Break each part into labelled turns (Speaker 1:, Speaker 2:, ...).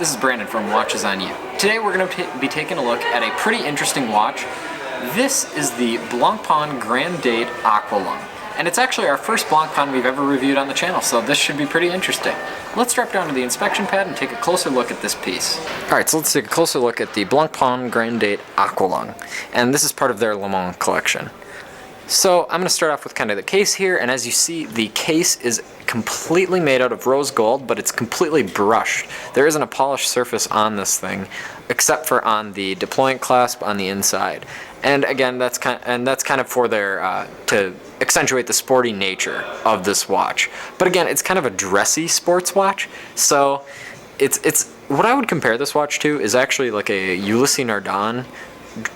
Speaker 1: this is Brandon from Watches on You. Today we're going to be taking a look at a pretty interesting watch. This is the Blancpain Grande Aqua, and it's actually our first Blancpain we've ever reviewed on the channel, so this should be pretty interesting. Let's drop down to the inspection pad and take a closer look at this piece. Alright, so let's take a closer look at the Blancpain Grande Aqua, and this is part of their Le Mans collection. So I'm going to start off with kind of the case here, and as you see, the case is completely made out of rose gold, but it's completely brushed. There isn't a polished surface on this thing, except for on the deployant clasp on the inside. And again, that's kind of for their to accentuate the sporty nature of this watch. But again, it's kind of a dressy sports watch, so it's what I would compare this watch to is actually like a Ulysses Nardin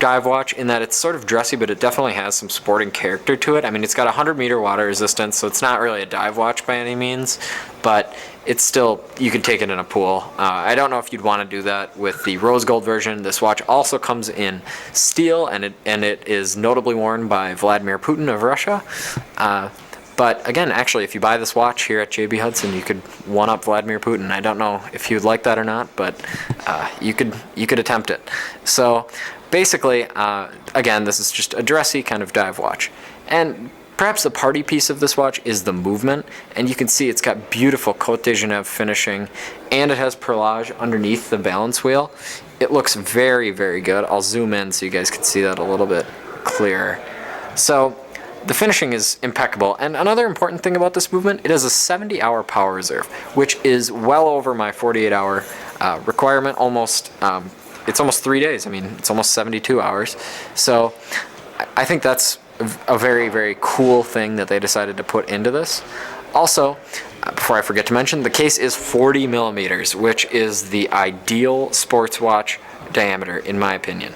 Speaker 1: dive watch, in that it's sort of dressy, but it definitely has some sporting character to it. I mean, it's got 100-meter water resistance, so it's not really a dive watch by any means, but it's still, you could take it in a pool. I don't know if you'd want to do that with the rose gold version. This watch also comes in steel, and it is notably worn by Vladimir Putin of Russia. But again, actually, if you buy this watch here at JB Hudson, you could one-up Vladimir Putin. I don't know if he would like that or not, but you could attempt it. So basically, again, this is just a dressy kind of dive watch. And perhaps the party piece of this watch is the movement, and you can see it's got beautiful Côte de Genève finishing, and it has perlage underneath the balance wheel. It looks very, very good. I'll zoom in so you guys can see that a little bit clearer. So the finishing is impeccable, and another important thing about this movement, it has a 70-hour power reserve, which is well over my 48-hour requirement. It's almost 3 days. I mean, it's almost 72 hours. So I think that's a very, very cool thing that they decided to put into this. Also, before I forget to mention, the case is 40 millimeters, which is the ideal sports watch diameter, in my opinion.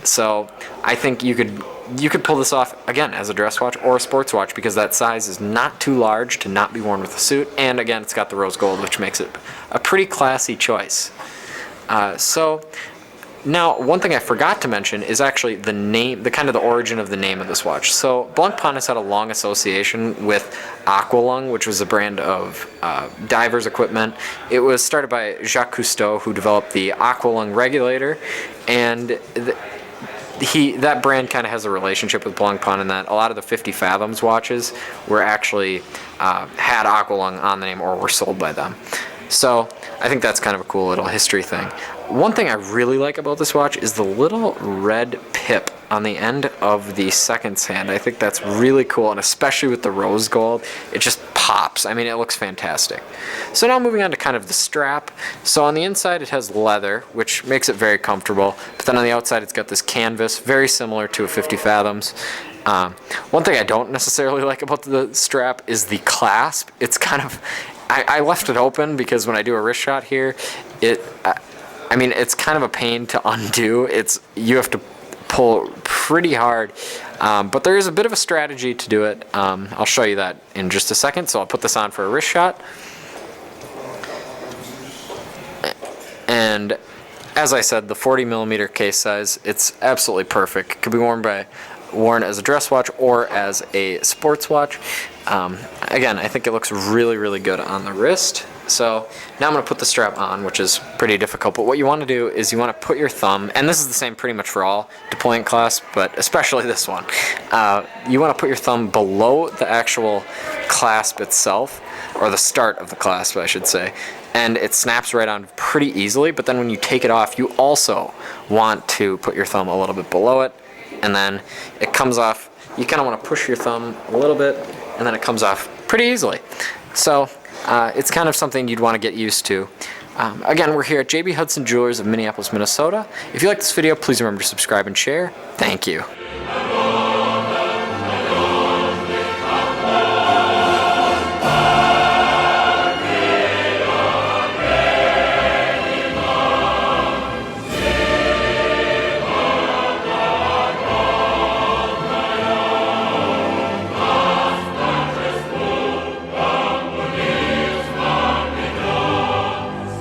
Speaker 1: So I think you could pull this off, again, as a dress watch or a sports watch, because that size is not too large to not be worn with a suit, and again, it's got the rose gold, which makes it a pretty classy choice. Now, one thing I forgot to mention is actually the name, the origin of the name of this watch. So Blancpain has had a long association with Aqualung, which was a brand of divers equipment. It was started by Jacques Cousteau, who developed the Aqualung regulator, and that brand kind of has a relationship with Blancpain in that a lot of the 50 Fathoms watches were actually had Aqualung on the name or were sold by them. So I think that's kind of a cool little history thing. One thing I really like about this watch is the little red pip on the end of the seconds hand. I think that's really cool, and especially with the rose gold, it just pops. I mean, it looks fantastic. So now moving on to kind of the strap. So on the inside it has leather, which makes it very comfortable, but then on the outside it's got this canvas, very similar to a 50 Fathoms. One thing I don't necessarily like about the strap is the clasp. It's kind of, I left it open because when I do a wrist shot here, I mean, it's kind of a pain to undo. You have to pull pretty hard, but there is a bit of a strategy to do it. I'll show you that in just a second. So I'll put this on for a wrist shot. And as I said, the 40 millimeter case size, it's absolutely perfect. It could be worn as a dress watch or as a sports watch. Again, I think it looks really, really good on the wrist. So now I'm going to put the strap on, which is pretty difficult, but what you want to do is you want to put your thumb, and this is the same pretty much for all deployant clasps, but especially this one. You want to put your thumb below the actual clasp itself, or the start of the clasp, I should say, and it snaps right on pretty easily, but then when you take it off, you also want to put your thumb a little bit below it, and then it comes off. You kind of want to push your thumb a little bit, and then it comes off pretty easily. So it's kind of something you'd want to get used to. Again, we're here at JB Hudson Jewelers of Minneapolis, Minnesota. If you like this video, please remember to subscribe and share. Thank you.